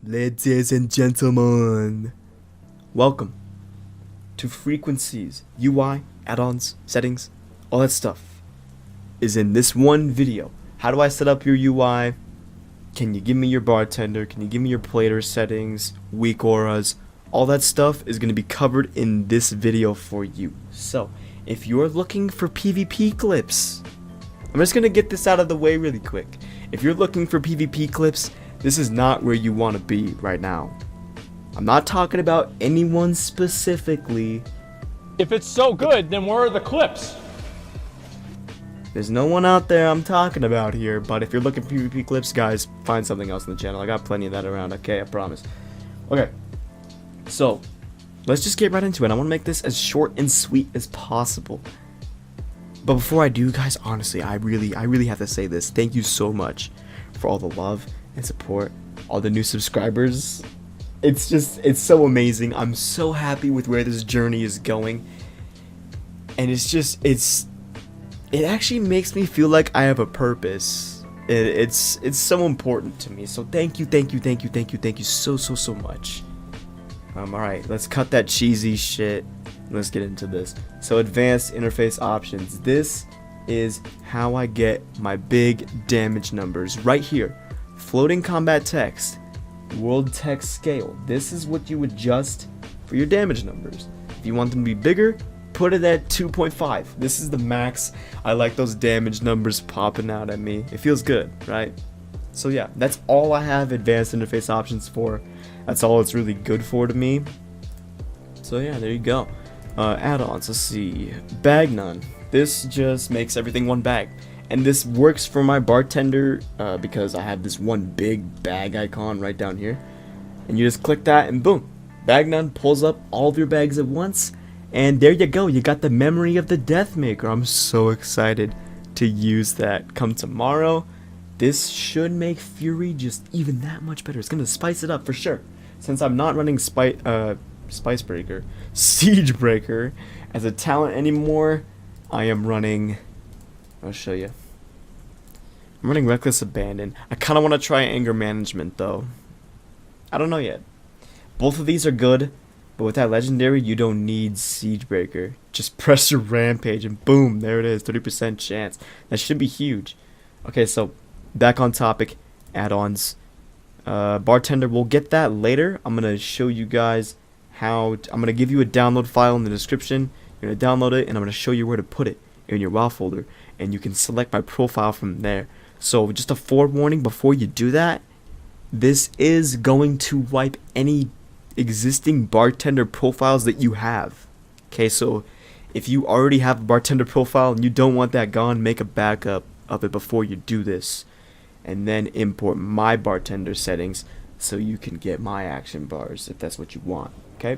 Ladies and gentlemen, welcome to Frequency's UI, add-ons, settings, all that stuff is in this one video. How do I set up your UI? Can you give me your bartender? Can you give me your player settings, weak auras? All that stuff is going to be covered in this video for you. So, if you're looking for PvP clips, I'm just going to get this out of the way really quick. If you're looking for PvP clips, this is not where you want to be right now. I'm not talking about anyone specifically. If it's so good, then where are the clips? There's no one out there I'm talking about here, but if you're looking for PvP clips, guys, find something else on the channel. I got plenty of that around, okay? I promise. Okay, so let's just get right into it. I want to make this as short and sweet as possible. But before I do, guys, honestly, I really have to say this. Thank you so much for all the love and support, all the new subscribers. It's so amazing. I'm so happy with where this journey is going, and it actually makes me feel like I have a purpose. It's so important to me. So thank you so much. Alright, let's cut that cheesy shit. Let's get into this. So advanced interface options. This is how I get my big damage numbers right here. Floating combat text, world text scale. This is what you adjust for your damage numbers. If you want them to be bigger, put it at 2.5. This is the max. I like those damage numbers popping out at me. It feels good, right? So yeah, that's all I have advanced interface options for. That's all it's really good for to me. So yeah, there you go. Add-ons, let's see. Bag none. This just makes everything one bag. And this works for my bartender because I have this one big bag icon right down here. And you just click that and boom. Bag none pulls up all of your bags at once. And there you go. You got the memory of the Deathmaker. I'm so excited to use that come tomorrow. This should make Fury just even that much better. It's going to spice it up for sure. Since I'm not running Siegebreaker as a talent anymore, I am running... I'll show you. I'm running Reckless Abandon. I kind of want to try Anger Management, though. I don't know yet. Both of these are good, but with that legendary, you don't need Siegebreaker. Just press your Rampage, and boom, there it is, 30% chance. That should be huge. Okay, so back on topic, add-ons. Bartender, we'll get that later. I'm going to show you guys how... I'm going to give you a download file in the description. You're going to download it, and I'm going to show you where to put it in your WoW folder, and you can select my profile from there. So just a forewarning before you do that, this is going to wipe any existing bartender profiles that you have. Okay, so if you already have a bartender profile and you don't want that gone, make a backup of it before you do this, and then import my bartender settings so you can get my action bars if that's what you want. Okay,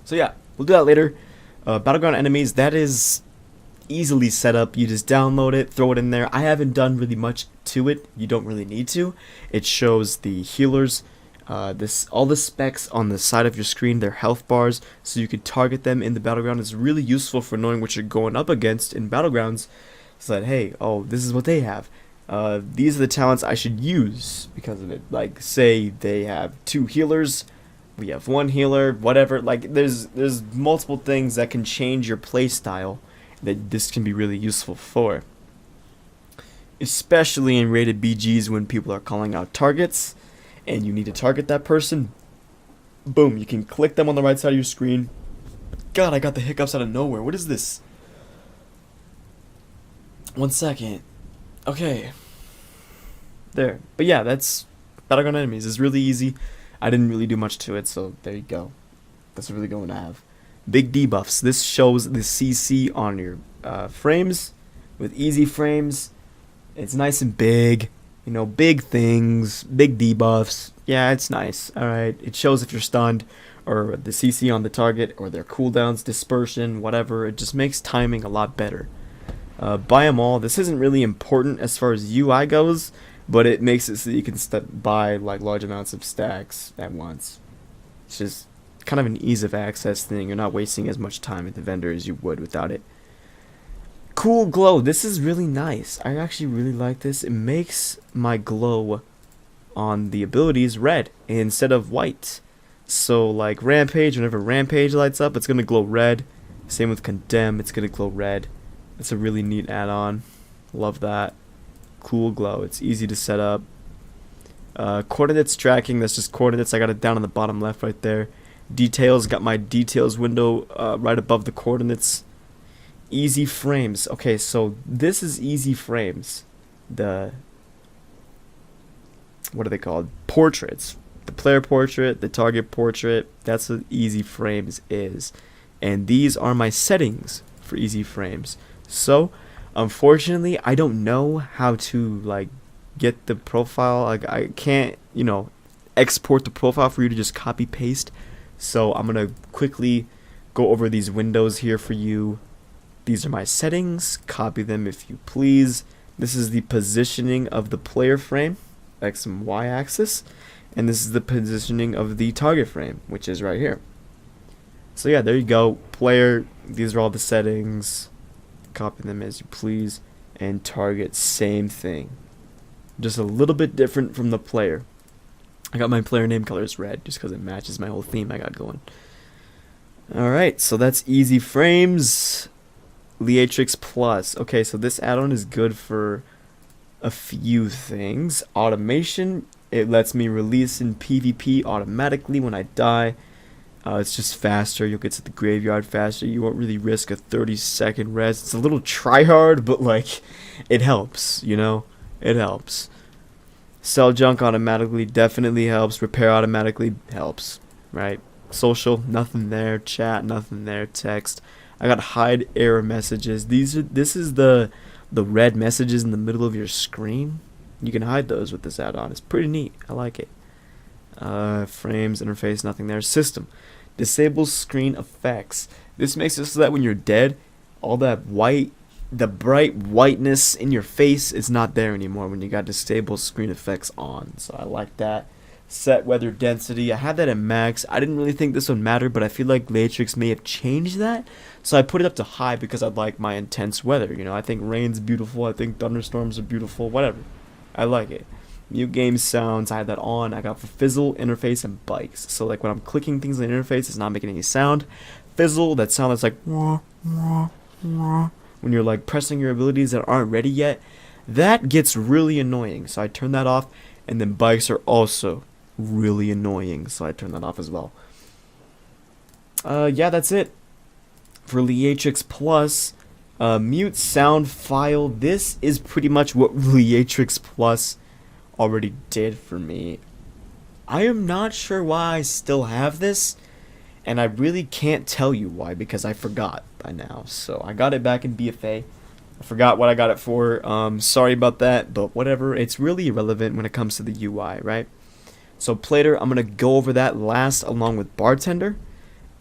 so yeah, we'll do that later. Battleground enemies, that is easily set up. You just download it, throw it in there. I haven't done really much to it. You don't really need to. It shows the healers, all the specs on the side of your screen, their health bars, so you can target them in the battleground. It's really useful for knowing what you're going up against in battlegrounds. So that, hey, oh, this is what they have. These are the talents I should use because of it. Like, say they have 2 healers, we have 1 healer, whatever. Like, there's multiple things that can change your play style that this can be really useful for, especially in rated BGs when people are calling out targets and you need to target that person. Boom, you can click them on the right side of your screen. God, I got the hiccups out of nowhere. What is this? 1 second. Okay, there. But yeah, that's Battleground enemies. It's really easy. I didn't really do much to it, so there you go. That's really going to have big debuffs. This shows the CC on your frames with easy frames. It's nice and big, you know, big things, big debuffs. Yeah, it's nice. Alright, it shows if you're stunned or the CC on the target or their cooldowns, dispersion, whatever. It just makes timing a lot better. Buy them all. This isn't really important as far as UI goes, but it makes it so you can buy like large amounts of stacks at once. It's just kind of an ease of access thing. You're not wasting as much time at the vendor as you would without it. Cool glow. This is really nice. I actually really like this. It makes my glow on the abilities red instead of white. So like Rampage, whenever Rampage lights up, it's gonna glow red. Same with Condemn, it's gonna glow red. It's a really neat add-on. Love that. Cool glow. It's easy to set up. Coordinates tracking, that's just coordinates. I got it down on the bottom left right there. Details, got my details window right above the coordinates. Easy frames. Okay, so this is easy frames. What are they called? Portraits. The player portrait, the target portrait. That's what easy frames is. And these are my settings for easy frames. So, unfortunately, I don't know how to like get the profile. Like I can't, export the profile for you to just copy paste. So I'm gonna quickly go over these windows here for you. These are my settings. Copy them if you please. This is the positioning of the player frame, X and Y axis, and this is the positioning of the target frame, which is right here. So yeah, there you go. Player, these are all the settings. Copy them as you please. And target, same thing. Just a little bit different from the player. I got my player name colors red just because it matches my whole theme I got going. Alright, so that's easy frames. Liatrix Plus. Okay, so this add-on is good for a few things. Automation. It lets me release in PvP automatically when I die. It's just faster. You'll get to the graveyard faster. You won't really risk a 30-second rest. It's a little try-hard, but like, it helps, It helps. Sell junk automatically definitely helps. Repair automatically helps, right? Social, nothing there. Chat, nothing there. Text. I got hide error messages. This is the red messages in the middle of your screen. You can hide those with this add-on. It's pretty neat. I like it. Frames, interface, nothing there. System. Disable screen effects. This makes it so that when you're dead, all that white, the bright whiteness in your face is not there anymore when you got disable screen effects on. So I like that. Set weather density. I had that at max. I didn't really think this would matter, but I feel like Liatrix may have changed that. So I put it up to high because I like my intense weather. I think rain's beautiful. I think thunderstorms are beautiful. Whatever. I like it. Mute game sounds, I had that on. I got for fizzle, interface, and bikes. So like when I'm clicking things on the interface, it's not making any sound. Fizzle, that sound that's like wah, wah, wah. When you're like pressing your abilities that aren't ready yet, that gets really annoying. So I turn that off. And then bikes are also really annoying. So I turn that off as well. Yeah, that's it. For Liatrix Plus, mute sound file. This is pretty much what Liatrix Plus already did for me. I am not sure why I still have this, and I really can't tell you why because I forgot by now. So I got it back in BFA. I forgot what I got it for. Sorry about that, but whatever. It's really irrelevant when it comes to the UI, right? So Plater, I'm gonna go over that last along with Bartender.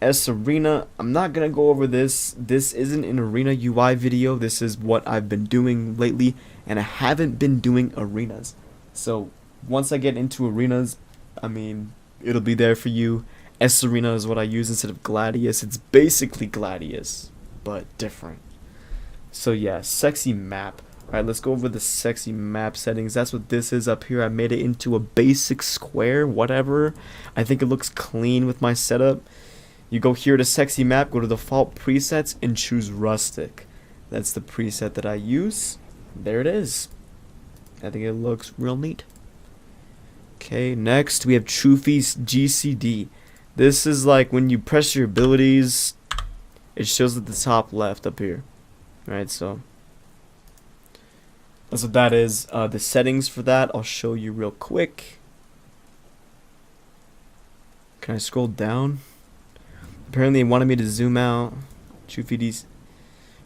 S Arena, I'm not gonna go over this. This isn't an Arena UI video. This is what I've been doing lately, and I haven't been doing arenas. So once I get into arenas, I mean, it'll be there for you. S Arena is what I use instead of Gladius. It's basically Gladius, but different. So yeah, sexy map. Alright, let's go over the sexy map settings. That's what this is up here. I made it into a basic square, whatever. I think it looks clean with my setup. You go here to sexy map, go to default presets, and choose rustic. That's the preset that I use. There it is. I think it looks real neat. Okay, next we have Trophies GCD. This is like when you press your abilities, it shows at the top left up here. Right, so that's what that is. The settings for that I'll show you real quick. Can I scroll down? Apparently it wanted me to zoom out. Trophy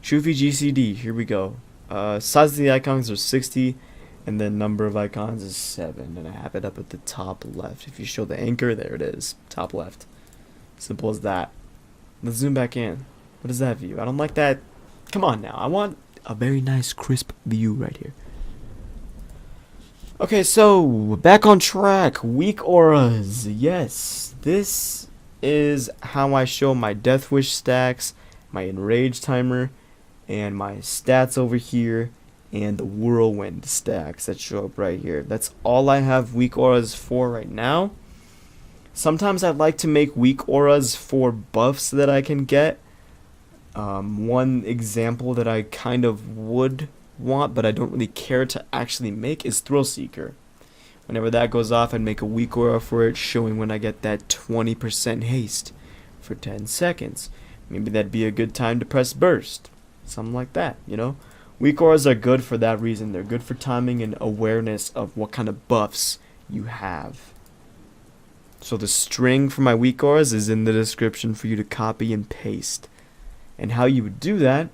GCD, here we go. Size of the icons are 60, and then number of icons is 7, and I have it up at the top left. If you show the anchor, there it is, top left. Simple as that. Let's zoom back in. What is that view? I don't like that. Come on now, I want a very nice crisp view right here. Okay, so back on track. Weak auras. Yes, this is how I show my Death Wish stacks, my Enrage timer, and my stats over here. and the whirlwind stacks that show up right here. That's all I have weak auras for right now. Sometimes I'd like to make weak auras for buffs that I can get. One example that I kind of would want, but I don't really care to actually make, is Thrill Seeker. Whenever that goes off, I'd make a weak aura for it, showing when I get that 20% haste for 10 seconds. Maybe that'd be a good time to press burst. Something like that, you know? Weak auras are good for that reason. They're good for timing and awareness of what kind of buffs you have. So the string for my weak auras is in the description for you to copy and paste. And how you would do that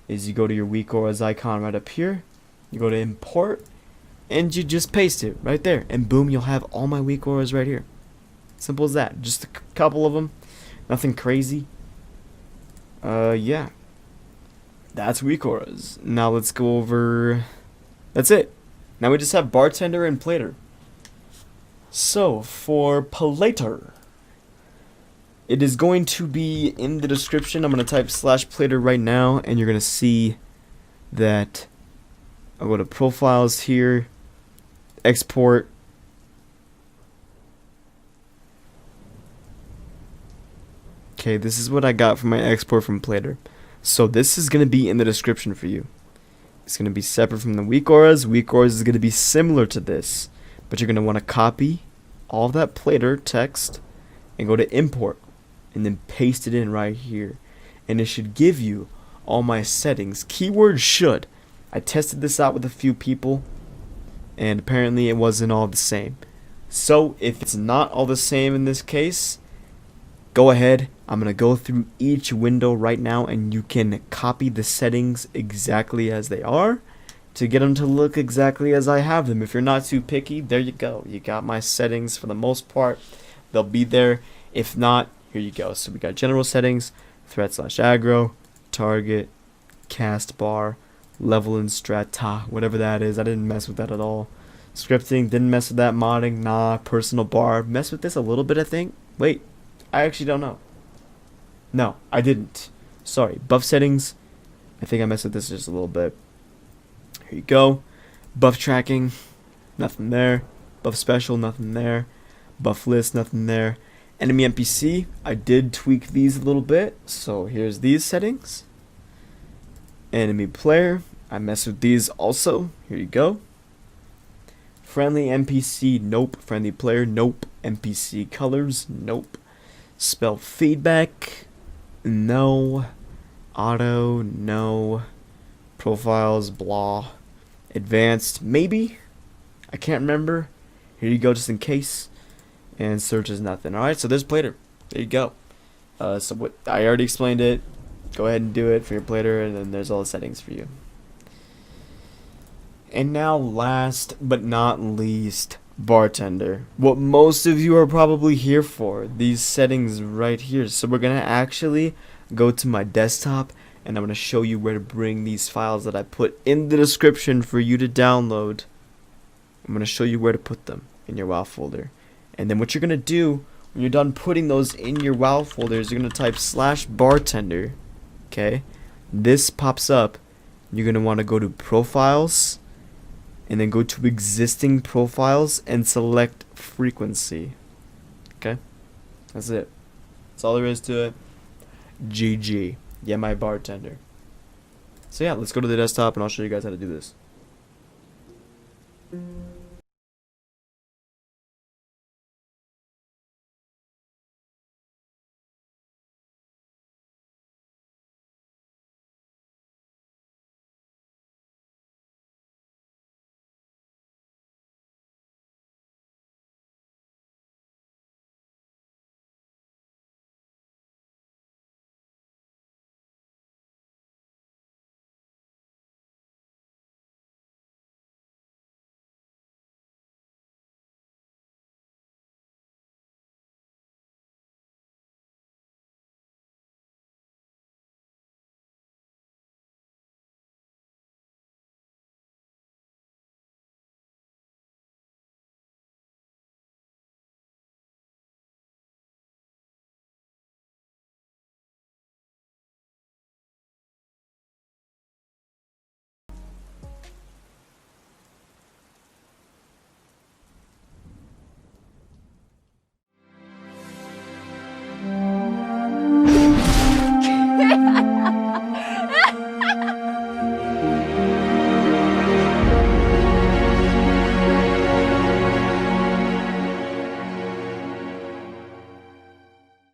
is you go to your weak auras icon right up here, you go to import, and you just paste it right there, and boom, you'll have all my weak auras right here. Simple as that. Just a couple of them, nothing crazy. Yeah, that's weak auras. Now let's go over, that's it. Now we just have Bartender and Plater. So for Plater, it is going to be in the description. I'm going to type /Plater right now, and you're going to see that I'll go to profiles here, export, okay, this is what I got from my export from Plater. So this is going to be in the description for you. It's going to be separate from the weak auras. Weak auras is going to be similar to this, but you're going to want to copy all of that Plater text and go to import and then paste it in right here, and it should give you all my settings. Keyword should. I tested this out with a few people, and apparently it wasn't all the same. So if it's not all the same in this case, go ahead. I'm going to go through each window right now, and you can copy the settings exactly as they are to get them to look exactly as I have them. If you're not too picky, there you go. You got my settings for the most part. They'll be there. If not, here you go. So we got general settings, threat/aggro, target, cast bar, level and strata, whatever that is. I didn't mess with that at all. Scripting, didn't mess with that. Modding, nah. Personal bar, mess with this a little bit, I think. Wait, I actually don't know. No, I didn't. Sorry. Buff settings, I think I messed with this just a little bit. Here you go. Buff tracking, nothing there. Buff special, nothing there. Buff list, nothing there. Enemy NPC, I did tweak these a little bit. So here's these settings. Enemy player, I messed with these also. Here you go. Friendly NPC, nope. Friendly player, nope. NPC colors, nope. Spell feedback, no. Auto, no. Profiles, blah. Advanced, maybe. I can't remember. Here you go, just in case. And search is nothing. Alright, so there's Plater. There you go. So what I already explained it. Go ahead and do it for your Plater, and then there's all the settings for you. And now last but not least, Bartender. What most of you are probably here for. These settings right here. So we're going to actually go to my desktop, and I'm going to show you where to bring these files that I put in the description for you to download. I'm going to show you where to put them in your WoW folder. And then what you're going to do when you're done putting those in your WoW folders, you're going to type /Bartender. Okay, this pops up. You're going to want to go to profiles, and then go to existing profiles and select frequency. Okay, that's it. That's all there is to it. GG. Yeah, my Bartender. So yeah, let's go to the desktop and I'll show you guys how to do this.